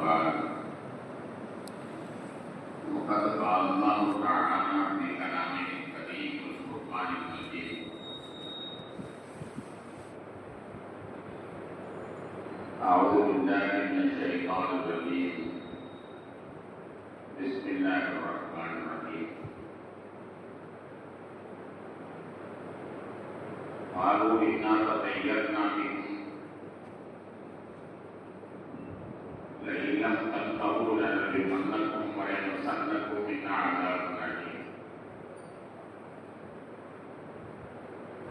بعد وقد قال الله تعالى في كلامه الكريم والفرقان المجيد أعوذ بالله من الشيطان الرجيم بسم الله الرحمن الرحيم قالوا إنا تطيرنا بكم لئن لم تنتهوا لنرجمنكم وليمسنكم منا عذاب أليم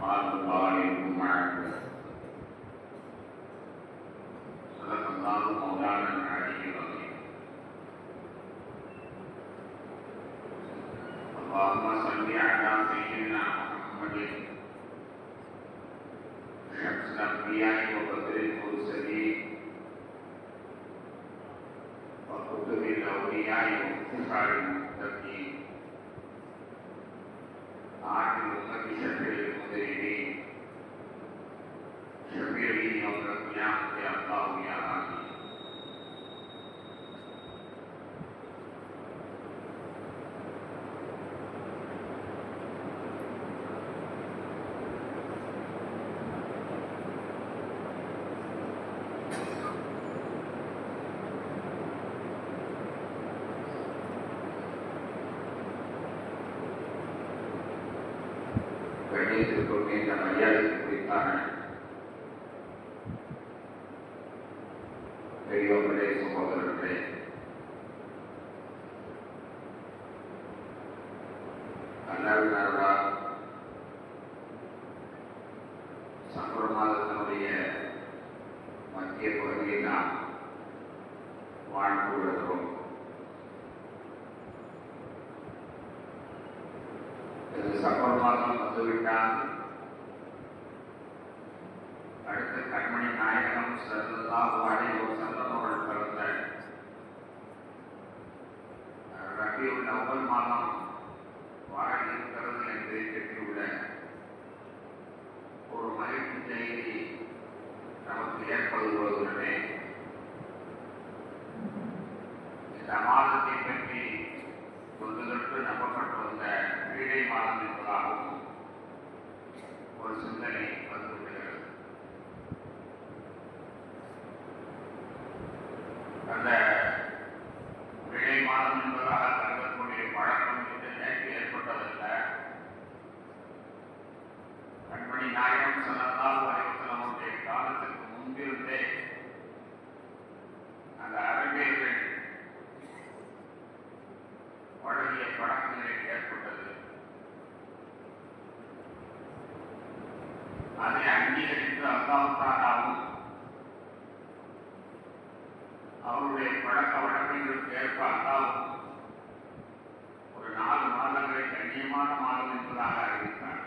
قالوا طائركم معكم صدق الله مولانا العلي العظيم اللهم صل على سيدنا محمد شمس الأنبياء وبدر المرسلين وكتب الأولياء واختصار المتقين عاقل أمة شفيع المذنبين شفيعي يوم القيامة يا الله يا آمين கணேசத்துக்கு இந்த மரியாதை குறித்தான பெரியோர்களே சகோதரர்களே, அல்லாஹ் சஃபர் மாதத்தினுடைய மத்திய பகுதியில் நாம் வாழ்ந்து வருகிறோம். சஃபர் மாதம் வந்துவிட்டால் அடுத்த கண்மணி நாயகம் ஸல்லல்லாஹு அலைஹி வஸல்லம் அவர்கள் பிறந்த ரபியுல் அவ்வல் மாதம் வாழ இருக்கிறது என்று பெற்றுள்ள ஒரு மகிழ்ச்சி செய்தி நமக்கு ஏற்படுவதுடனே இந்த மாதத்தை பற்றி தொன்று நம்பப்பட்டு வந்த பீடை மாதம் என்பதாகவும் ஒரு சிந்தனை வந்துவிடுகிறது. அந்த பீடை மாதம் என்பதாக கருதக்கூடிய பழக்கம் என்று நேற்று ஏற்பட்டதல்ல. கண்மணி நாயகம் ஸல்லல்லாஹு அலைஹி வஸல்லம் அவருடைய காலத்திற்கு முன்பிருந்தே அந்த அரபியர்கள் பழகிய பழக்கங்களில் ஏற்பட்டது. அதை அங்கீகரித்து அல்லாஹ் தஆலாவும் அவருடைய பழக்க வழக்கங்களுக்கு ஏற்ப அல்லாஹ் ஒரு 4 மாதங்களை கண்ணியமான மாதம் என்பதாக அறிவித்தார்.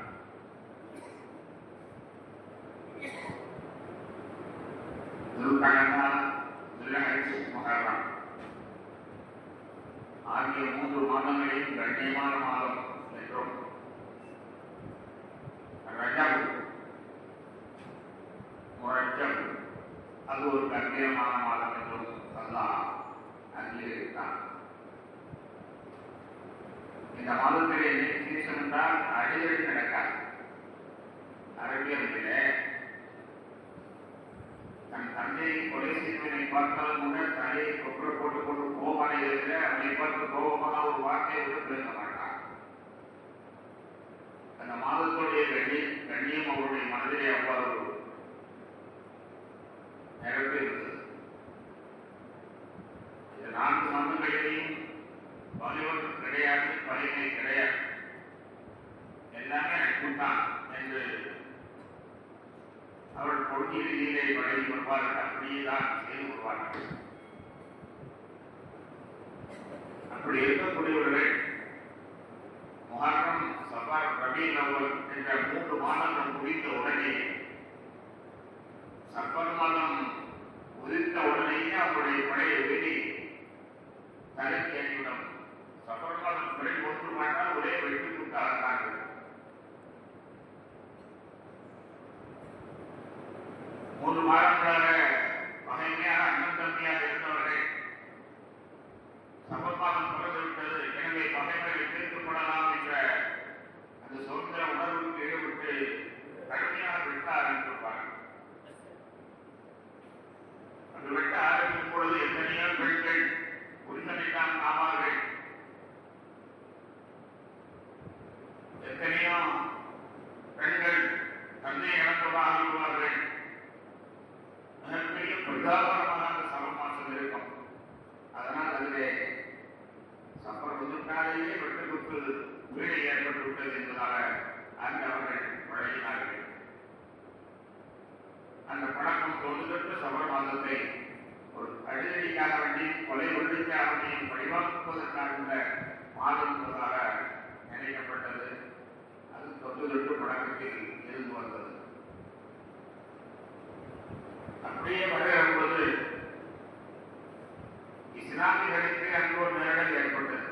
துல்கஅதா, துல்ஹஜ், முஹர்ரம் ஆகிய 3 மாதங்களையும் கண்ணியமான மாதம் என்றும், ரஜப், முரஜப் அது ஒரு கண்ணியமான மாதம் என்றும் அல்லாஹ் அங்கீகரித்தார். இந்த மாதத்திலே விசேஷம் என்றால் அடிக்கடி நடக்காது. அரபியர்களிலே தன் தந்தையை கொலை செய்வதை பார்த்தாலும் கூட தலையை கொப்புற போட்டுக்கொண்டு கோபமான இருக்கிற அவனை பார்த்து கோபமான ஒரு வார்த்தையை விட்டு பேச மாட்டார். அந்த மாதத்துடைய கண்ணியம் அவருடைய மனதிலே அவ்வாறு நிரப்பி இருந்தது. இந்த 4 மாதங்களிலேயும் வலிவர்கள் கிடையாது, பலிமை கிடையாது, எல்லாமே அன்புதான் என்று அவர்கள் கொள்கையில் நீரை வழங்கி வருவார்கள். அப்படியே தான் செய்து வருவார்கள். அப்படி இருக்கக்கூடியவர்கள் முஹர்ரம், சஃபர், ரபீஉல் அவ்வல் என்ற 3 மாதங்கள் முடிந்த உடனே, சஃபர் மாதம் உதித்த உடனேயே அவருடைய பழைய வெடி தலைக்கேறிவிடும். சஃபர் மாதம் பிறை ஒன்று மாட்டால் ஒரே வெற்றி கூட்டார்கள். 3 மாதங்களாக பகைமையாக அண்ணன் தம்பியாக இருந்தவர்கள் பரிதாபகரமாக அந்த சபர் மாசம் இருக்கும். அதனால் அதிலே சபர் வந்துட்டாலேயே வெட்டுக்குத்து வீடு ஏற்பட்டு விட்டது என்பதாக அங்கு அவர்கள் வழங்கினார்கள். அந்த பழக்கம் தோன்றுகின்ற சபர் மாதத்தை ஒரு அடிதடிக்காக வேண்டி கொலை ஒழிக்காக வேண்டியும் வழிவாக்குவதற்காக மாதம் என்பதாக நினைக்கப்பட்டது. அது தொன்று பழக்கத்தில் இருந்து வந்தது. அப்படியே வரும்போது இஸ்லாமியர்களுக்கு அங்கு ஒரு நிழல் ஏற்பட்டது.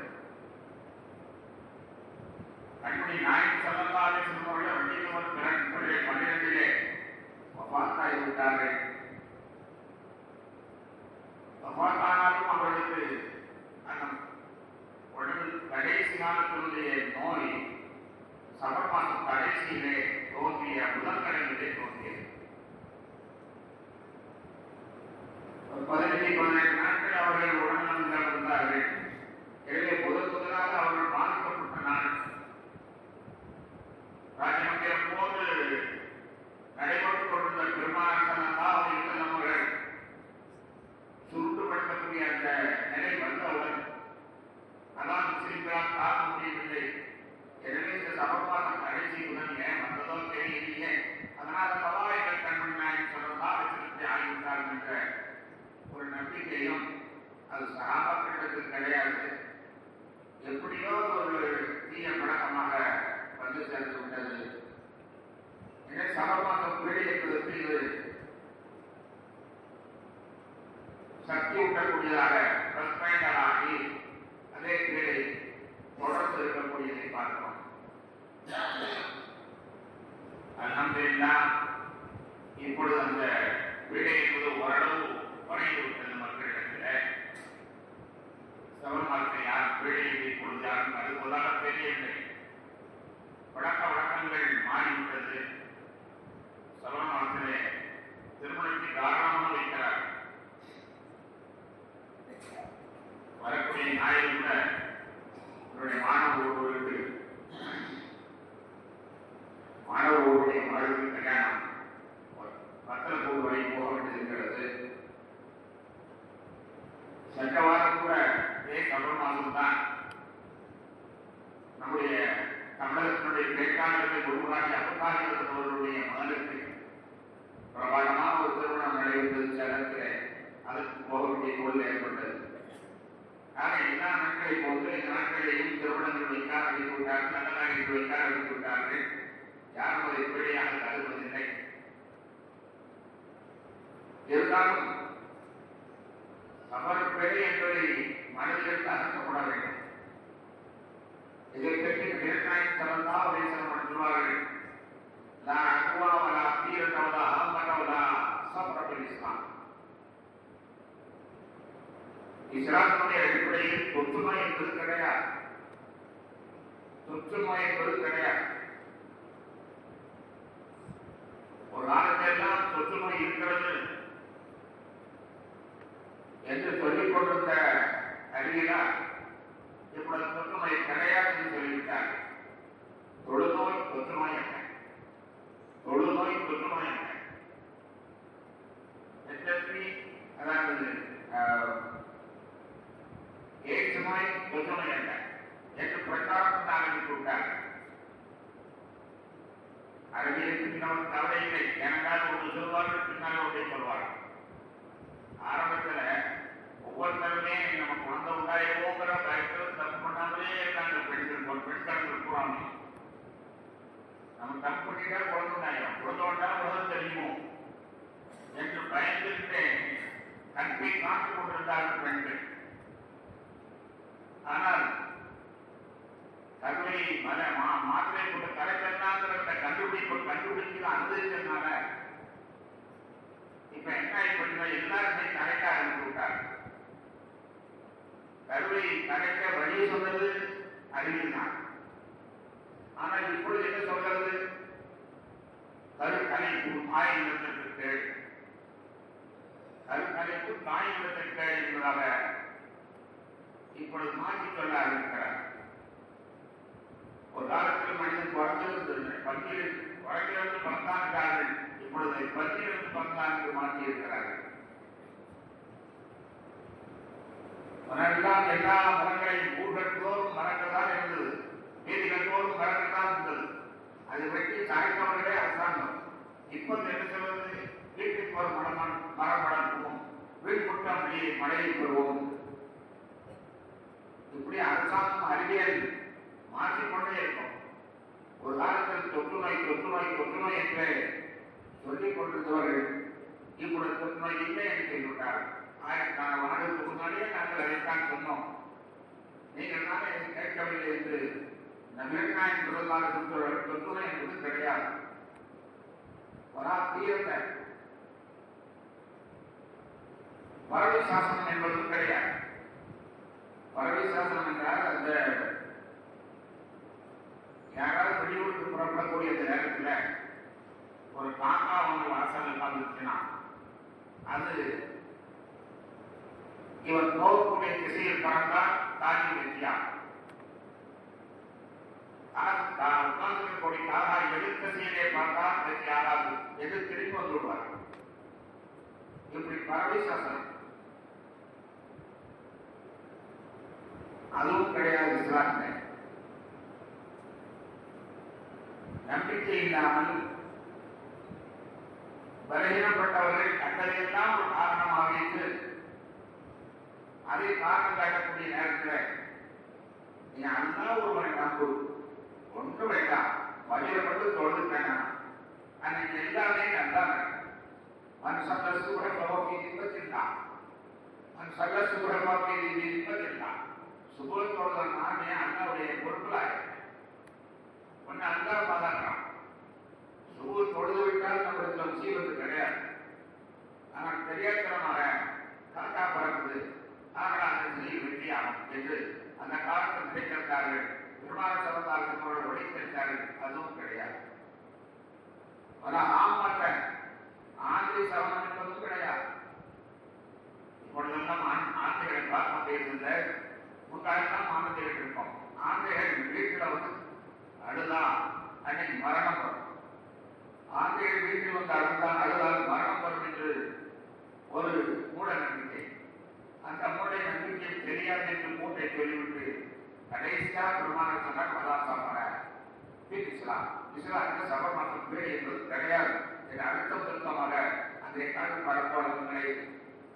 கண்மணி நாயகம் ஸல்லல்லாஹு அலைஹி வஸல்லம் அவர்கள் வண்டியில் பிறகு 12 வஃபாத்தாகிவிட்டார்கள். வஃபாத்தானாலும் அவர்களுக்கு அந்த உடல் கடைசி காலத்தினுடைய நோய் சபர் மாதம் கடைசியிலே தோன்றிய முதற்கடலிலே தோன்றியது. 17 நாட்கள் அவர்கள் உடல்நலம் இருந்தார்கள். எனவே முதலாக அவர்கள் பாதிக்கப்பட்ட நாள் ராஜமந்திரம் போது நடைபெற்றுக் கொண்டிருந்த பெருமாள் அவர்கள் சுருட்டுப்படுத்தக்கூடிய அந்த நிலை வந்தவுடன் அதான் முஸ்லிம்களால் தாக்க முடியவில்லை. எனவே இந்த சபர்மாதம் கடைசியுடன் ஏன் வந்ததோ தெரியலையே, அதனால சவாய்கள் கண்மணி நாயகம் ஸல்லல்லாஹு அலைஹி வஸல்லம் ஆகிவிட்டார்கள் என்ற ஒரு நம்பிக்கையும் அது சஹாபாக்களுக்கு கிடையாது. எப்படியோ ஒரு தீய பழக்கமாக வந்து சேர்ந்து விட்டது. எனவே சபர்மாதம் வீடு என்பதற்கு இது சக்தி ஊட்டக்கூடியதாக பிரஸ்பயங்களாகி அதே கீழே தொடர்ந்து இருக்கக்கூடியதை பார்க்கிறோம். அல்ஹம்துலில்லாஹ் இப்பொழுது அந்த வீடு என்பது ஓரளவு வணங்கிவிட்டது மக்களிடத்தில். சபர்மாதத்தை யார் வீடு இப்பொழுது யாரும் கருதுவதாக தெரியவில்லை. பழக்க வழக்கங்கள் மாறிவிட்டது. சபர்மாதத்திலே திருமணத்தை தாராளமாக வைக்கிறார். வரக்கூடிய ஞாயிறு கூட என்னுடைய மாணவர்களுடைய வாழ்வு கல்யாணம் பத்தலப்பூர் வரை போக வேண்டியிருக்கிறது. சென்ற வாரம் கூட இதே சபர் மாதம் தான் நம்முடைய தமிழகத்தினுடைய பேச்சாளர்கள் குருராஜி அபுதாரிகள் அவர்களுடைய மகனுக்கு பிரபலமான ஒரு திருமணம் நடைபெற்றது. சேலத்தில் அதற்கு போக வேண்டிய சூழல் ஏற்பட்டது. ஆக எல்லா நாட்களை போன்று இந்த நாட்களையும் திருமணங்கள் வைக்காக அறிவித்துவிட்டார்கள், நல்லதாக இன்று வைக்காக அறிவித்துவிட்டார்கள். யாரும் அதை பிழையாக கருதுவதில்லை. இருந்தாலும் சபர் பிழை என்பதை மனிதர்களுக்கு அகற்றப்பட வேண்டும். இதை பற்றி நாயகம் ஸல்லல்லாஹு அலைஹி வஸல்லம் சொல்வார்கள், லா அக்வா வலா தீரத வலா ஹம்மத வலா ஸப்ர பில் இஸ்லாம். இஸ்லாமுடைய அடிப்படையில் தொற்றுநோய் என்பது கிடையாது. தொற்றுநோய் என்பது கிடையாது. ஒரு காலத்தெல்லாம் தொற்றுநோய் இருக்கிறது என்று சொல்லிக் கொண்டிருந்த அறிவியலால் இப்பொழுது தொற்றுநோய் கிடையாது என்று சொல்லிவிட்டார். தொழுநோய் தொற்றுநோய் என்ன? தொழுநோய் தொற்றுநோய் என்ன? அதாவது ஏற்று நோய் தொற்றுநோய் என்ன என்று பிரச்சாரம் ஆரம்பித்து விட்டார்கள். அறிவியலுக்கு நமக்கு கவலை இல்லை. ஏனென்றால் ஒன்று சொல்வார்கள், பின்னால் ஒன்றை சொல்வார்கள். ஆரம்பத்தில் ஒவ்வொருத்தருமே நம்ம குழந்தை உண்டாயிருவோங்கிற பயத்தில் தப்பு பண்ணாமலே நாங்கள் பெண்கள் இருக்கிறோம். நம்ம தப்பு பண்ணிட்டா குழந்தை உண்டாயிரும், குழந்தை உண்டா உலகம் தெரியுமோ என்று பயந்துட்டு கற்பை காத்துக் கொண்டிருந்தார்கள் பெண்கள். ஆனால் கருவை மாத்திரை கொண்டு கரைச்சல்னாங்கிற கண்டுபிடிச்சு அனுபவிச்சதுனால இப்ப என்ன ஆயிப்பட்டா எல்லாருமே கரைக்க ஆரம்பித்து விட்டாங்க. கருவை கரைக்க வழி சொன்னது அறிவியல் தான். ஆனால் இப்பொழுது என்ன சொல்றது? கருக்கலைப்பு தாய் நிலத்திற்கு கேள், கருக்கலைப்பு தாய் நிலத்திற்கு கேள் என்பதாக இப்பொழுது மாற்றிக் கொள்ள ஆரம்பிக்கிறார். ஒரு காலத்தில் மனிதன் குறைந்திருந்தது, வடக்கிலிருந்து 14 இப்பொழுது 10 14 மாற்றி இருக்கிறார்கள். முன்னெல்லாம் எல்லா மரங்களையும் ஊர்கட்டோறும் மரங்கள் தான் இருந்தது, வீதிகட்டோறும் மரங்கள் தான் இருந்தது. அது வெட்டி சாய்ந்தவர்களே அரசாங்கம். இப்போது என்ன சொல்வது? வீட்டுக்கு ஒரு மரம் வளர்ப்போம், வீழ்புட்டம் மழையை பெறுவோம். இப்படி அரசாங்கம் அறிவியல் மாற்றிக்கொண்டே இருக்கும். ஒரு காலத்தில் தொற்றுநோய் என்று சொல்லிக் கொண்டிருந்தவர்கள் இப்பொழுது தொற்றுநோய் இல்லை என்று சொல்லிவிட்டார். ஆயிரக்கணக்கான ஆண்டுகளுக்கு முன்னாடியே நாங்கள் அதைத்தான் சொன்னோம். நீங்கள் தானே இதை கேட்கவில்லை என்று நபிகள் தொற்றுநோய் என்பது கிடையாது. தீர்ந்த பறவை சாசனம் என்பதும் கிடையாது. பறவை சாசனம் என்றால் அந்த யாராவது வெளியூருக்கு புறப்படக்கூடிய அந்த நேரத்தில் ஒரு காக்கா வந்து வாசல் வந்துச்சுன்னா அது இவர் போகக்கூடிய திசையில் பறந்தால் தாக்கி வெற்றியா உட்கார்ந்து காக்கா எதிர் திசையிலே பார்த்தால் வெற்றி ஆகாது, எதிர் திரும்பி வந்து விடுவார். இப்படி பறவை சாசனம் அதுவும் கிடையாது. இஸ்லாமில் நம்பிக்கை இல்லாமல் பலகீனப்பட்டவர்கள் கண்டதையெல்லாம் ஒரு காரணமாக வைத்து அதை காரணம் காட்டக்கூடிய நேரத்தில் நீ அல்லா ஒருவனை நம்பு, ஒன்று வேண்டாம், வஜிரப்பட்டு தொழுதுட்டாங்க. அன்னைக்கு எல்லாமே நல்லாங்க. மண் சல்ல சூட பவக்கி நிற்பதில்தான், மண் சல்ல சூட பவக்கி நிற்பதில்தான். சுப தொழுதல் நானே அல்லாவுடைய பொருட்களாக ஒன்னு அல்லா பாதாடுறான். சுப தொழுது விட்டால் நம்மளுக்கு சீவது கிடையாது. ஆனால் தெரியாதனமாக காக்கா பறக்குது, ஆனால் அந்த செய்தி வெற்றியாகும் என்று அந்த காலத்தில் நினைக்கிறார்கள். பெருமாள் சமதாரத்தோடு ஒழித்திருக்கார்கள். அதுவும் கிடையாது. ஆமாட்ட ஆந்தை சவனம் என்பதும் கிடையாது. இப்பொழுதெல்லாம் ஆந்தைகளை பார்க்க இருந்த முக்காலெல்லாம் ஆந்தைகள் இருப்போம். ஆந்தைகள் வீட்டில் வந்து அழுதா அன்னைக்கு மரணம் வரும். ஆந்தைகள் வீட்டில் வந்து அழுதால் மரணம் வரும் என்று ஒரு மூட நம்பிக்கை. அந்த மூட நம்பிக்கை தெரியாது என்று மூட்டை சொல்லிவிட்டு கடைசியா பெருமான சொன்னார் மதாசாமர இஸ்லாம். இஸ்லாமுக்கு சபமாக்கும் பேடு என்பது கிடையாது என்ற அழுத்தம் திருத்தமாக அந்த கால பழக்கவழக்கங்களை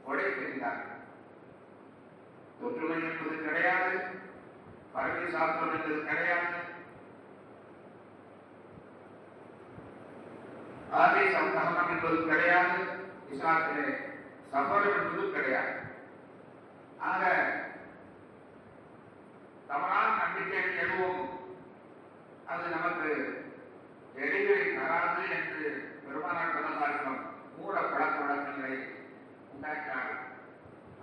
உடைத்திருந்தார்கள். தொற்றுநோய் என்பது கிடையாது, பறவை சாஸ்திரம் என்பது கிடையாது, ஆதை சமதகனம் என்பது கிடையாது, இஸ்லாத்திலே சபரம் என்பது கிடையாது. ஆக தவறான நம்பிக்கைகள் எதுவும் அது நமக்கு எளிதில் தராது என்று பெருமானார் சொன்னதாலும் மூட பழக்க வழக்கங்களை உண்டாக்கினார்கள்.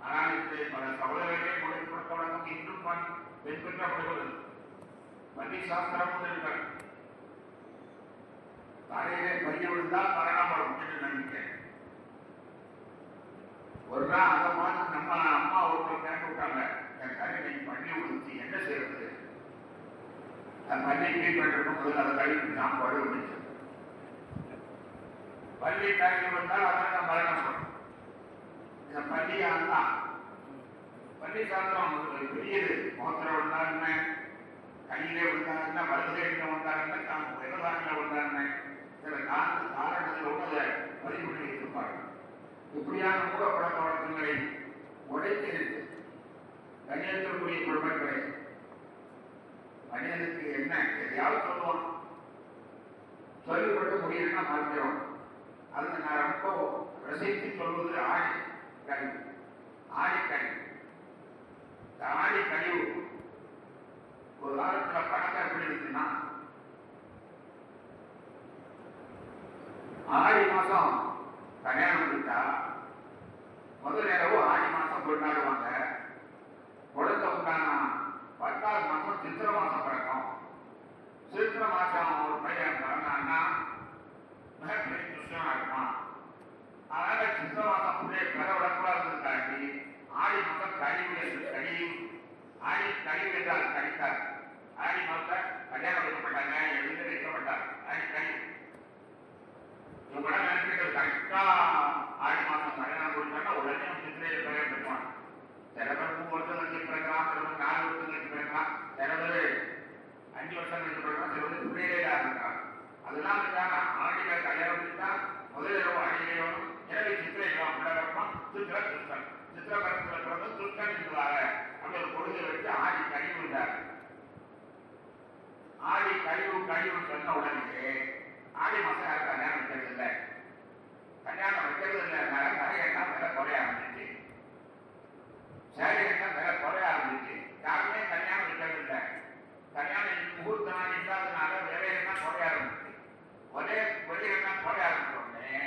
ஆனால் இது பல சகோதரர்களே மொழி பழக்க வழக்கம் இன்றும் பின்பற்றப்படுகிறது. பள்ளி சாஸ்திரம் இருக்கிறது. தலையிலே பைய விழுந்தால் மரணப்படும் என்று நம்பிக்கை. ஒரு நாள் அதை பார்த்து நம்ம அம்மா ஒருத்தர் கேட்டு விட்டாங்க, என் தலையை பண்ணி விழுந்து என்ன செய்யறது? பள்ளி கிளீன் பண்ணிருக்கும் போது அதை கழிவு நான் பழு விடுச்சு. பள்ளி தலையில் வந்தால் அதற்கு மரணப்படும். இந்த பள்ளியால் தான் பள்ளி சாஸ்திரம் பெரியது. முகத்தில் விழுந்தா என்ன, கையிலே விழுந்தா என்ன, வலதுகையில வந்தா என்ன, விவசாயில வந்தா என்ன, சில காரணத்தில் உள்ளதை பதிவு பண்ணி வைத்திருப்பார்கள். இப்படியான மூட பழக்க வழக்கங்களை உடைத்து கண்ணியத்திற்குரிய குடும்பங்களை மனிதனுக்கு என்ன எதையாவது சொல்லுவோம், சொல்லிப்பட்டு முடியலன்னா மறந்துடும். அது நான் ரொம்ப ரசித்து சொல்வது ஆடி கழிவு. ஆடிக்கழிவு, இந்த ஆடி கழிவு ஒரு காலத்தில் பணத்தை எப்படி இருக்குன்னா, ஆடி மாசம் கல்யாணம் கொடுத்தா முதல் இரவு ஆடி மாசம் கொண்டாடுவாங்க. கொடுத்த உண்டான 10வது மாசம் சித்திரை மாசம் பிறக்கும். சித்திரை மாசம் ஒரு பையன் பிறந்தான்னா மிக பெரிய கிருஷ்ணனா இருப்பான். அதனால சித்திரை மாசம் பிள்ளைய பெற விடக்கூடாதுன்னு காட்டி ஆடி மாசம் கழிவு என்று கழிவு, ஆடி கழிவு என்றால் கழித்தார். ஆடி மாசம் கல்யாணம் வைக்கப்பட்டாங்க, எழுந்து வைக்கப்பட்டார். ஆடி கழிவு இவங்களாம் நினைக்கிறது கரெக்டா ஆடி மாசம் கல்யாணம் கொடுத்தாங்கன்னா உடனே சித்திரையில் பெயர் பெறுவான். சில பேர் 3 வருஷத்துல துஷ்டன், சித்திரபரத்தில் பிறந்த துஷ்டன் என்பதாக அப்படி ஒரு கொள்கை வச்சு ஆடி கழிவுண்டார். ஆடி கழிவு சொன்ன உடனே ஆடி மாசம் யாரும் கல்யாணம் வைக்கிறது இல்லை. கல்யாணம் வைக்கிறது இல்லைனால நகையெல்லாம் விலை குறைய ஆரம்பிச்சு, சேலையெல்லாம் விலை குறைய ஆரம்பிச்சு, யாருமே கல்யாணம் வைக்கிறது இல்லை. கல்யாணம் முகூர்த்த நாள் இல்லாதனால விலையெல்லாம் குறைய ஆரம்பிச்சு, வெளியெல்லாம் குறைய ஆரம்பிச்சோடனே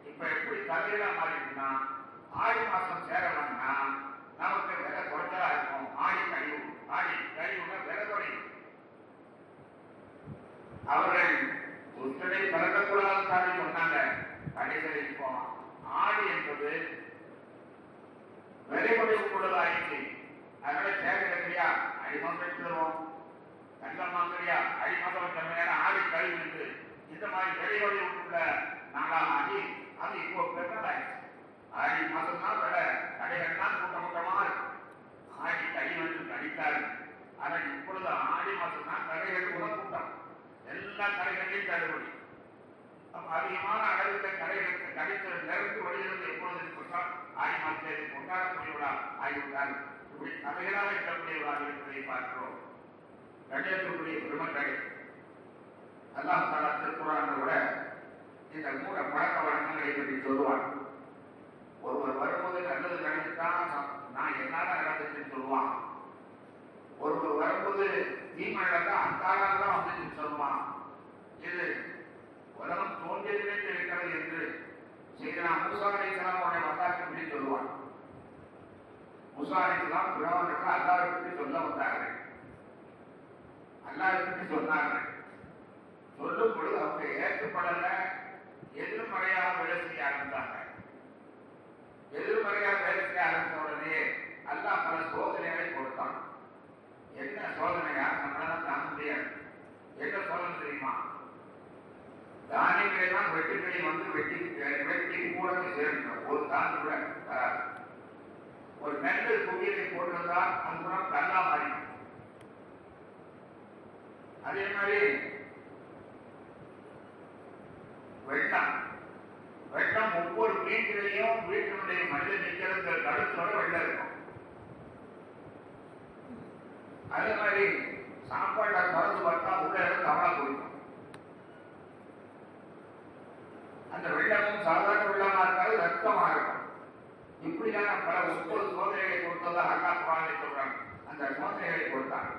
இப்ப எப்படி தலையெல்லாம் மாறிடுச்சுன்னா ஆடி மாசம் சேரணும்னா நமக்கு விலை குறைச்சலா இருக்கும். ஆடி கழிவுனா விலை குறையும். அவர்கள் துஷ்டனை பறக்கக்கூடாது சொன்னாங்க. கடைசியில் இப்போ ஆடி என்பது விலை குறைவுள்ளதாயிடுச்சு. அதனால சேவை எடுக்கிறியா அடிமாசம் எடுத்துருவோம், தங்கம் வாங்குறியா அடிமாசம் வச்ச ஆடி கழிவு இருக்கு. இந்த மாதிரி விலை குறைவுள்ள நாளாக ஆகி அது இப்போ பெருமாயிடுச்சு. ஆடி மாசம் தான் விலை கடைகள்லாம் கூட்டமா இருக்கு. ஆடி கழிவு கடித்தாரு. ஆனால் இப்பொழுது ஆடி மாசம் தான் கடைகள் கூட கூட்டம், எல்லா கடைகளையும் தள்ளுபடி. அதிகமான அளவுக்கு கடைகளுக்கு கடைத்து நிறந்து வருகிறது. எப்பொழுது சொன்னால் ஆடி மாதத்தை கொண்டாடக்கூடியவர்களா ஆகிவிட்டார். இப்படி கதைகளாக இருக்கக்கூடியவர்களாக இருப்பதை பார்க்கிறோம். கடையக்கூடிய பெருமக்களை அல்லாஹ் தஆலா திருக்குர்ஆனை விட இந்த மூட பழக்க வழக்கங்களை பற்றி சொல்லுவான். ஒருவர் வரும்போது நல்லது நடந்துட்டான், நான் என்னால நடந்துச்சுன்னு சொல்லுவான். ஒருவர் வரும்போது தீமை நடந்தா அந்தாரால் தான் வந்து சொல்லுவான். இது உலகம் தோன்றியதிலிருந்து இருக்கிறது என்று செய்தனா மூசா அலைஹிஸ்ஸலாம் அவருடைய வரலாற்றை பற்றி சொல்லுவான். மூசா அலைஹிஸ்ஸலாம் பிறவனுக்கு அல்லாஹ்வை பற்றி சொல்ல வந்தார்கள். அல்லாஹ்வை பற்றி சொன்னார்கள். சொல்லும் பொழுது அவங்க ஏற்றுப்படல, எதிர்மறையாக வேலை செய்ய ஆரம்பித்தாங்க. எதிர்மறையாக வேலை செய்ய ஆரம்பித்த உடனே அல்லாஹ் பல சோதனைகளை கொடுத்தான். என்ன சோதனையா நம்மளால தாங்க முடியாது. என்ன சோதனை தெரியுமா? தானியங்களை எல்லாம் வெட்டுக்களை வந்து வெட்டி கூட சேர்க்கணும். ஒரு தாண்டி கூட வராது. ஒரு நெல்லு குவியலை போட்டிருந்தால் அந்த புறம் கல்லா மாறிடும். அதே மாதிரி வெள்ளம் ஒவ்வொரு வீட்டிலையும் வீட்டினுடைய மனித நிற்கிற கருத்தோட வெள்ளம் இருக்கும். அதே மாதிரி சாப்பாட்டை திறந்து பார்த்தா உள்ள தவறா போயிடும். அந்த வெள்ளமும் சாதாரண வெள்ளமா இருக்காது, ரத்தமா இருக்கும். இப்படியான பல 9 சோதனைகளை கொடுத்ததாக அல்லாஹ் குர்ஆனிலே சொல்றாங்க. அந்த சோதனைகளை கொடுத்தாங்க.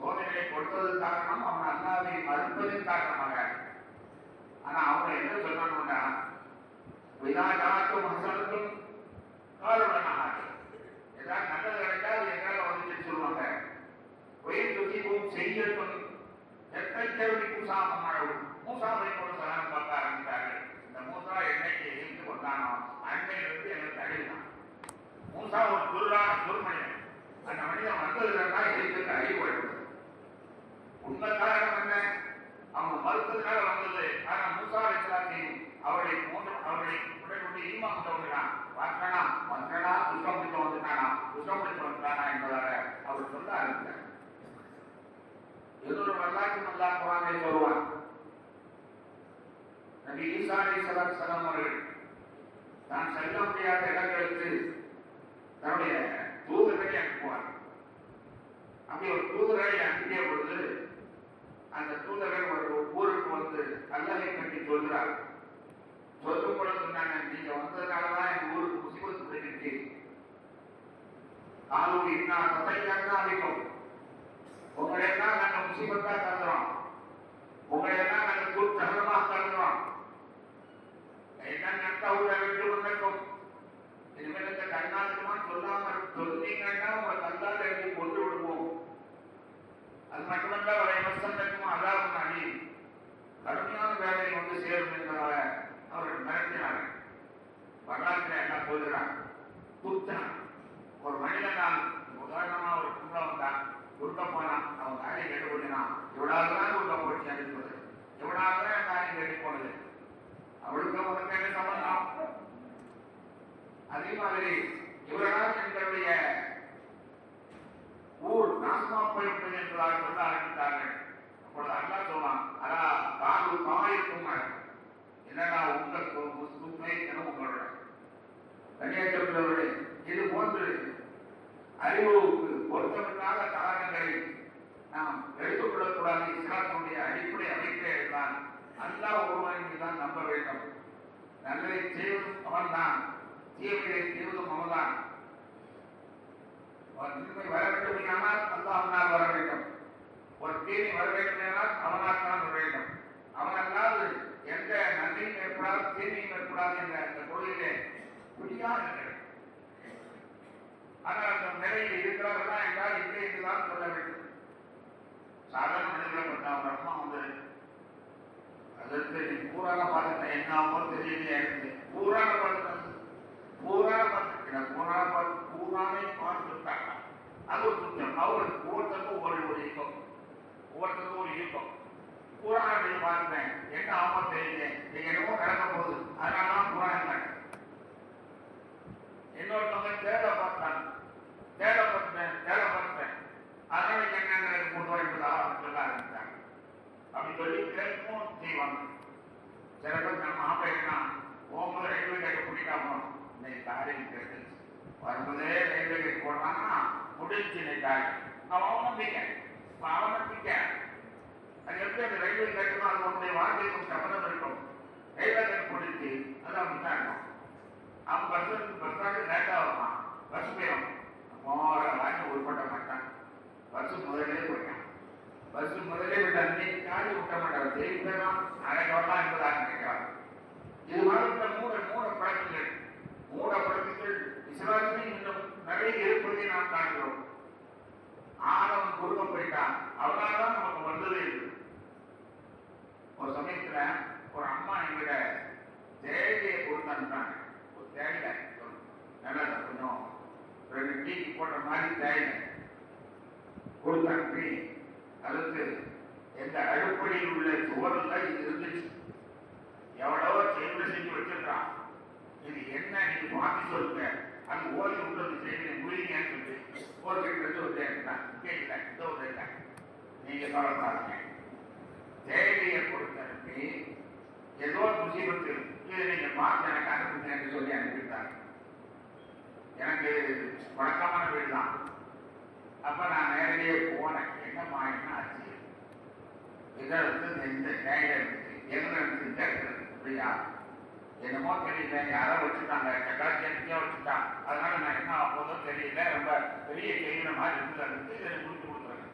சோதனைகளை கொடுத்ததன் காரணம் அவன் அல்லாஹ்வை மறுப்பதன் காரணமாக. ஆனா அவங்க என்ன சொன்னாங்கன்னா, விதாஜாத்தும் ஹசனத்தும் காரணமாக ஏதாவது நல்லது கிடைக்காது எங்களால் வந்து சொல்லுவாங்க. உயிர் துதிவும் செய்யட்டும் எத்தனை மூசாமம் அளவும் மூசாவை கொண்டு சலனம் பார்க்க ஆரம்பித்தார்கள். இந்த மூசா என்னைக்கு இருந்து கொண்டானோ அன்னையிலிருந்து எங்களுக்கு அழிவுதான். மூசா ஒரு துர்மனிதன். அந்த மனிதன் வந்ததுதான் எங்களுக்கு அழிவு வருவது. உண்மை காரணம் என்ன? அவங்க மறுத்ததுனால வந்தது. ஆனா மூசா அலைஹிஸ்ஸலாம் அவருடைய உடனுடைய ஈமா கொண்டவர்களான் வந்தனா துஷ்டம் பிடித்து வந்துட்டானா என்பதாக அவர் சொல்ல ஆரம்பித்தார். இன்னொரு வரலாற்று அல்லாஹ் குர்ஆனிலே சொல்வான். நபி ஈசா அலைஹிஸ்ஸலாம் அவர்கள் தான் செல்ல முடியாத இடங்களுக்கு தன்னுடைய தூதர்களை அனுப்புவார். அப்படி ஒரு தூதரை அனுப்பிய பொழுது அந்த தூதர்கள் ஒரு ஊருக்கு வந்து அல்லாஹ்வை பற்றி சொல்கிறார். சொல்லும் பொழுது சொன்னாங்க, நீங்க வந்ததுனாலதான் எங்க ஊருக்கு முசீபத்து பிடிச்சிருச்சு. ஆளுக்கு இன்னா சத்தையாக்கா அமைக்கும். உங்களையெல்லாம் நாங்கள் முசீபத்தா கருதுறோம். உங்களையெல்லாம் நாங்கள் துர்த்தகமாக கருதுறோம். என்ன நட்டவுள்ள வென்று கொண்டிருக்கும். இனிமேல் இந்த கண்ணாதுமா சொல்லாம சொன்னீங்கன்னா உங்களை கல்லால் எழுதி கொண்டு விடுவோம். அது மட்டுமல்ல வரை வசந்தக்கும் அதாவது அணி கடுமையான வேலையை வந்து சேரும் என்பதாக அவர்கள் மிரட்டினார்கள். வரலாற்றில் என்ன சொல்கிறார்? துத்தன் ஒரு மனிதன் தான் உதாரணமா ஒரு கும்பல வந்தான், குறுக்க போனான், அவன் காரியம் கேட்டு போனான். இவ்வளவுதான் குறுக்க போச்சு அடிப்பது, இவ்வளவுதான் காரியம் கேட்டு போனது. அவளுக்கு அவனுக்கு என்ன சம்பந்தம்? அதே மாதிரி இவர்களால் எங்களுடைய ஊர் நாசமா போய்விட்டது என்பதாக சொல்ல ஆரம்பித்தார்கள். அப்பொழுது அல்லாஹ் சொல்வான், அதா காயிருக்கும் என்னடா உங்கள் உங்களோட கன்னியாகுமரி இது போன்று அறிவுக்கு பொருத்தமில்லாத காரணங்களை நாம் எடுத்துக்கொள்ளக்கூடாது. இஸ்லாத்தினுடைய அடிப்படை அமைப்பே தான் அல்லாஹ் ஒருவனை தான் நம்ப வேண்டும். நல்லதை செய்வதும் அவன்தான், தீமையை செய்வதும் அவன்தான். ஒரு நன்மை வர வேண்டுமானால் அல்லாஹ்வினால் வர வேண்டும், ஒரு தீமை வர வேண்டுமானால் அவனால் தான் வர வேண்டும். அவனல்லாது எந்த நன்மையும் ஏற்படாது தீமையும் ஏற்படாது என்ற அந்த கொள்கையிலே புரியாக இருக்கிறது. ஆனால் அந்த நிலையில் இருக்கிறார்களா என்றால் இல்லை என்றுதான் சொல்ல வேண்டும். சாதாரண மனிதர்களை பார்த்தா ஒரு அம்மா வந்து அதற்கு நீ பூரான பார்த்துட்டேன், என்ன ஆகும் தெரியலையே, பூரான பார்த்துட்டேன், பூரான பார்த்துட்டேன், பூரானை பார்த்துட்டாங்க. அது ஒரு குற்றம். அவருக்கு ஒவ்வொருத்தருக்கும் ஒரு இயக்கம், ஒவ்வொருத்தருக்கும் ஒரு இயக்கம். பூராணத்தை பார்த்துட்டேன், என்ன ஆகும் தெரியல, நீங்க என்னமோ நடக்க போகுது, அதனாலதான் பூராணம். இன்னொருத்தவங்க தேவை பார்த்தாங்க, தேவை பார்த்துட்டேன், அதனால என்னங்கிறது கொண்டு வருவதா சொல்ல ஆரம்பித்தாங்க. அப்படி சொல்லி கேட்கும் செய்வாங்க. சில பேர் நம்ம ஆப்பரேஷனா போகும்போது ரயில்வே கேட்டு கூட்டிட்டா போகணும். இன்னைக்கு காரியம் கேட்டு வரும்போதே ரயில்வே கேட்டு போடுறாங்கன்னா முடிச்சு இன்னைக்கு காரியம். அவன் நம்பிக்கை, அவன் நம்பிக்கை. அது எப்படி அந்த ரயில்வே கேட்டுமோ அது உன்னுடைய வாழ்க்கைக்கும் சம்மந்தம் இருக்கும். ரயில்வே கேட்டு போட்டுச்சு அது அப்படித்தான் இருக்கும். அவன் பஸ்ஸாக லேட்டாக வருவான், பஸ் போயிடும், வாங்கி உட்பட்ட மாட்டான். பஸ் முதலே போயிட்டான், பஸ் முதலே விட்டு அன்னைக்கு காலி விட்ட மாட்டார், தெரிவிக்கலாம் நாளைக்கு வரலாம் என்பதாக நினைக்கிறார். இது மாதிரி மூட பழக்கங்கள் இஸ்லாமில் இன்னும் நிறைய இருப்பதை நாம் காண்கிறோம். ஆனவன் குடும்பம் போயிட்டான், அவனால்தான் நமக்கு வந்ததே இருக்கு. ஒரு சமயத்துல ஒரு அம்மா எங்கிட்ட தேவையை கொடுத்து அனுப்பினாங்க. ஒரு தேவையில நல்லா கொஞ்சம் 2 டீக்கு போட்ட மாதிரி தேவையில கொடுத்து அனுப்பி அதுக்கு எந்த அடிப்படையில் உள்ள சுவரில் இது இருந்துச்சு. எவ்வளவோ செஞ்சு வச்சிருக்கான், இது என்ன நீங்க மாற்றி சொல்லுங்க, அது ஓடி உள்ளது செய்ய முடியுங்கன்னு சொல்லி ஒரு கிட்ட ஒரு தேவைதான் கேட்கல. இந்த ஒரு இல்லை, நீங்க கவலைப்படாதீங்க, தேவையை கொடுத்து அனுப்பி ஏதோ முசீபத்து இதை நீங்க பார்த்து எனக்கு அனுப்புங்கன்னு சொல்லி அனுப்பிட்டாங்க. எனக்கு வழக்கமான வீடு தான். அப்ப நான் நேரடியே போனேன். என்னம்மா என்ன ஆச்சு, இதை இந்த நேரம் இருந்துச்சு, என்ன இருந்துச்சு அப்படியா, என்னமோ தெரியல, யாரோ வச்சுட்டாங்க, சக்கரத்தியா வச்சுட்டான், அதனால நான் என்ன ஆகுதோ தெரியல, ரொம்ப பெரிய செய்கிற மாதிரி இருந்து இதை முடிச்சு கொடுத்துருங்க.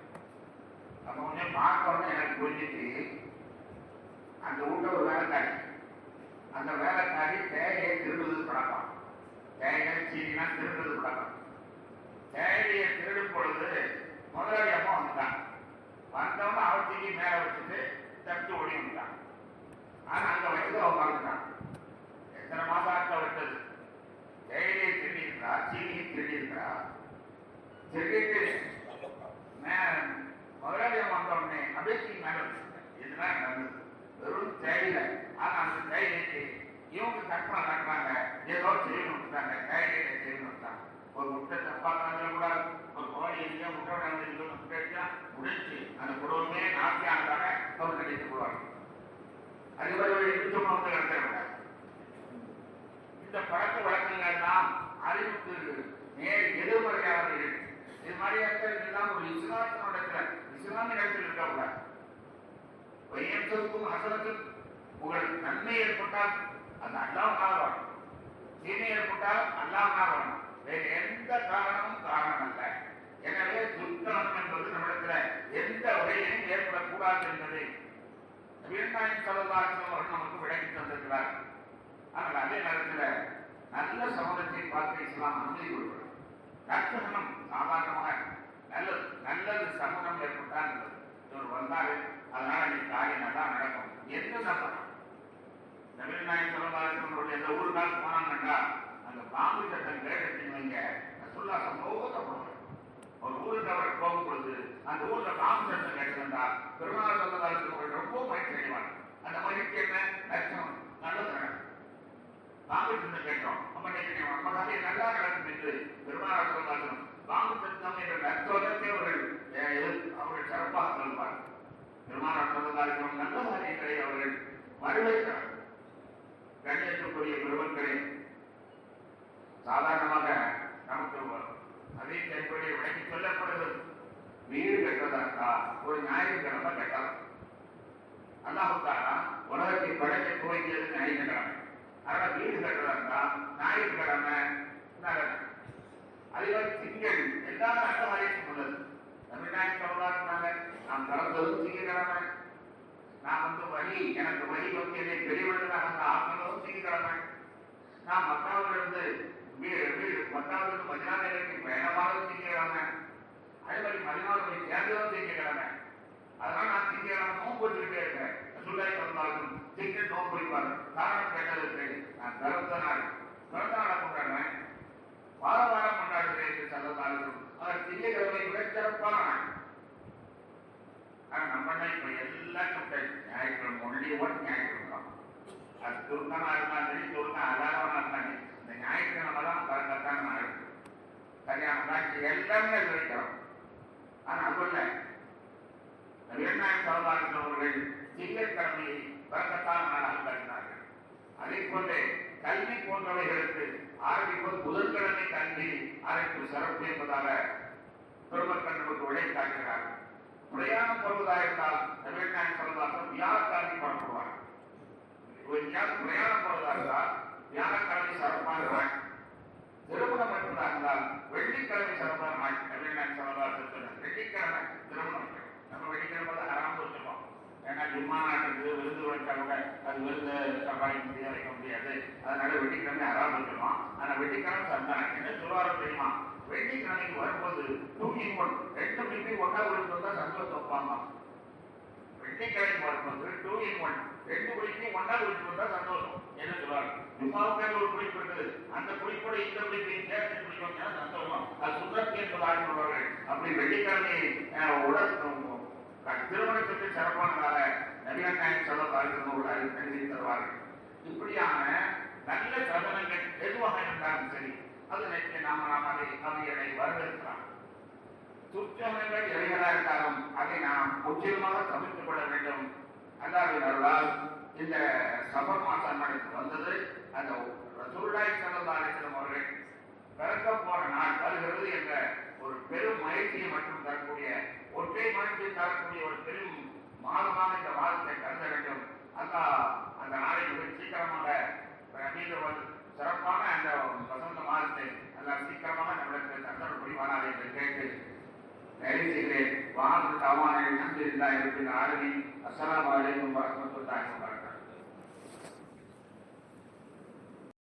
அப்ப கொஞ்சம் பார்க்கணும்னு எனக்கு புரிஞ்சிச்சு. அந்த வீட்டை ஒரு வேலைக்காரி, அந்த வேலைக்காரி தேவையை திருடுவது பழக்கம், தேவையை சீனினா திருடுறது பழக்கம். தேவையை திருடும் பொழுது முதலாளி அம்மா வந்துட்டான். வந்தவங்க அவர்த்திக்கு மேல வச்சுட்டு தப்பிச்சு ஓடி வந்துட்டான். ஆனா அங்க வச்சது அவன் மறந்துட்டான். எத்தனை மாசம் ஆட்கள் விட்டது, தேவையை திருடி இருக்கிறா, சீனியை திருடி இருக்கிறா. திருடிட்டு முதலாளி அம்மா வந்த உடனே அப்படியே சீனி மேல வச்சுட்டேன். இதுதான் நடந்தது, வெறும் தேவையில. ஆனா அந்த தேவைக்கு இவங்க கற்பனை கட்டுறாங்க, ஏதோ செய்யணும் விட்டுட்டாங்க, தேவையில செய்யணும் விட்டாங்க. ஒரு முட்டை தப்பாக்காங்க கூட, ஒரு கோழி எங்கேயோ முட்டை முட்டை முடிச்சு அந்த குடும்பமே நாட்டியானதாக அவர் நினைத்து கொள்வார்கள். அதுவரை நிச்சயமா வந்து நடத்த. இந்த பழக்க வழக்கங்கள் தான் அறிவுக்கு நேர் எதிர்மறையானவர்கள். இது மாதிரி எல்லாம் ஒரு இஸ்லாமிய இடத்தில் இருக்கக்கூடாது. வையத்துக்கும் அசலத்தும் உங்கள் நன்மை ஏற்பட்டால் அது அல்லாஹ்வால் வரும், தீமை ஏற்பட்டால் அல்லாஹ்வால் வரும், வேறு எந்த காரணமும் காரணம் அல்ல. எனவே துர்க்கணம் என்பது நம்மிடத்துல எந்த வகையிலும் ஏற்படக்கூடாது என்பதை நபிகள் ஸல்லல்லாஹு அவர்கள் நமக்கு விளக்கி தந்திருக்கிறார். ஆனால் அதே நேரத்தில் நல்ல சமூகத்தை பார்த்து இஸ்லாம் அனுமதி கொடுக்கிறது. நற்சமூகம் சாதாரணமாக நல்லது சமூகம் ஏற்பட்டால் இவர் வந்தாரு, அதனால நீ காரியம் நல்லா நடக்கும் என்று சம்பளம். நபிகள் ஸல்லல்லாஹு அவர்களுடைய எந்த ஊருக்கால் போனாங்கன்னா அந்த பாம்பு சட்டம் கேட்டு வைங்க, சொல்ல சம்பவத்தை ஒரு ஊருக்கு அவர் போகும் பொழுது அந்த ஊர்ல பாம்பு சட்டம் கேட்டிருந்தா பெருமாள் ஸல்லல்லாஹு ரொம்ப மகிழ்ச்சி அடைவார். அந்த மகிழ்ச்சி என்ன லட்சம் நல்லது நடக்கும். பாம்பு சட்டம் கேட்டோம், அப்ப நம்ம கதையை நல்லா நடக்கும் என்று பெருமாள் ஸல்லல்லாஹு பாம்பு சட்டம் என்ற நற்சோதத்தை அவர்கள் சிறப்பாக சொல்வார். பெருமாள் ஸல்லல்லாஹு நல்ல காரியங்களை அவர்கள் வரவேற்கிறார். கண்ணியத்துக்குரிய பெருமக்களே, சாதாரணமாக நமக்கு அதே எப்படி விளக்கி சொல்லப்படுகிறது. வீடு கட்டுவதற்கா ஒரு ஞாயிற்றுக்கிழமை கட்டலாம். அல்லாஹ்வுத்தாலா உலகத்தை படைக்க துவங்கியது ஞாயிற்றுக்கிழமை. அதனால வீடு கட்டுவதற்கா ஞாயிற்றுக்கிழமை நல்லது. அதே திங்கள் எல்லா நல்ல வரைக்கும் உள்ளது. தமிழ்நாட்டு சொல்றாங்க நாம் பிறந்ததும் திங்கக்கிழமை. நான் வழி எனக்கு வழி என்னை பெரியவர்களாக ஆக்கினதும் திங்கக்கிழமை. நான் மக்காவிலிருந்து மக்காவிலிருந்து மதினாவிற்கு பயணமானதும் திங்கக்கிழமை. அதே மாதிரி மதினாவை சேர்ந்ததும் திங்கக்கிழமை. அதனால நான் திங்கக்கிழமை நோன்பு வச்சுக்கிட்டே இருக்கேன். சுல்லாய் வந்தாலும் திங்கள் நோன்பு வைப்பாங்க. காரணம் கேட்டதற்கு நான் பிறந்த நாள் கொண்டாடுறேன். வார வாரம் கொண்டாடுகிறேன் என்று சொல்லத்தாலும் அவர் திங்கக்கிழமை விட சிறப்பான நாள். நம்ம இப்ப எல்லாருக்கும் ஞாயிற்றுக்கிழமை ஒன்லி ஒன் ஞாயிற்றுக்கிழமை. அது துருக்கமா இருந்தாலும் சரி, துருக்கம் அலாரமா இருந்தாலும் இந்த ஞாயிற்றுக்கிழமை தான் பறக்கத்தான நாள். சரியான காட்சி எல்லாமே இருக்கிறோம். ஆனா அதுல அவர்கள் திங்கட்கிழமையை பறக்கத்தான நாளாக கருதினார்கள். அதே போன்றே கல்வி போன்றவைகளுக்கு ஆரம்பிப்பது புதன்கிழமை கல்வி ஆரம்பிப்பு சிறப்பு என்பதாக பெருமக்கள் நமக்கு விடை காட்டுகிறார்கள். பிரயாணம் போவதாக இருந்தால் தமிழ்நாடு சொல்வதாக வியாழக்கிழமை புறப்படுவார். பிரயாணம் போவதாக இருந்தால் வியாழக்கிழமை சிறப்பான நாள். திருமணம் என்பதாக இருந்தால் வெள்ளிக்கிழமை சிறப்பான நாள். தமிழ்நாடு சொல்வதாக வெள்ளிக்கிழமை திருமணம். நம்ம வெள்ளிக்கிழமை தான் ஆரம்பம் வச்சுருக்கோம். ஏன்னா ஜும்மா நாட்டுக்கு விருது வைத்தவங்க அது விருது சம்பாதிக்க முடியாது, வைக்க முடியாது. அதனால வெள்ளிக்கிழமை ஆரம்பம் வச்சிருக்கோம். ஆனா வெள்ளிக்கிழமை சந்தானம் என்ன சொல்லுவாரோ தெரியுமா? வெள்ளிக்கிழமைக்கு வரும்போது 2-in-1 2 மணிக்கு ஒன்றா விழுந்து வந்தா சந்தோஷம் வைப்பாங்க. வெள்ளிக்கிழமை வரும்போது 2-in-1 2 மணிக்கு ஒன்றா விழுந்து வந்தா சந்தோஷம் என்ன சொல்லுவாங்க. ஜும்மாவுக்காக ஒரு குறிப்பு இருக்குது. அந்த குறிப்போட இந்த குறிப்பை சேர்த்து குடிப்போம்னா சந்தோஷம். அது சுந்தரத்தி என்பதாக சொல்வார்கள். அப்படி வெள்ளிக்கிழமை திருமணத்துக்கு சிறப்பானதாக நவீன சொல்லி தருவார்கள். இப்படியான நல்ல சதனங்கள் எதுவாக இருந்தாலும் சரி அது நாம் அவைகளை வரவேற்கலாம். துச்சமங்கள் எவைகளாக இருந்தாலும் அதை நாம் முற்றிலுமாக தவிர்த்துக் கொள்ள வேண்டும். அல்லாஹ்வின் அருளால் இந்த சஃபர் மாதம் நடந்து வந்தது. அந்த ரசூலுல்லாஹி ஸல்லல்லாஹு அலைஹி வஸல்லம் அவர்கள் பிறக்க போற நாள் வருகிறது என்ற ஒரு பெரும் மகிழ்ச்சியை மற்றும் தரக்கூடிய ஒற்றை மகிழ்ச்சியை தரக்கூடிய ஒரு பெரும் மாதமாக இந்த மாதத்தை கருத வேண்டும். அல்லாஹ் அந்த நாளை மிக சீக்கிரமாக சிறப்பான அந்த வசந்த மாதத்தை எல்லாம் சீக்கிரமாக நம்மளுக்கு தந்தல் புரிவானார் என்று கேட்டு நிறைவு செய்கிறேன். வானத்து தாவான நன்றி இருந்தா இருப்பின் ஆளுநர் அஸ்ஸலாமு அலைக்கும் வரஹ்மத்துல்லாஹி வபரகாத்துஹு.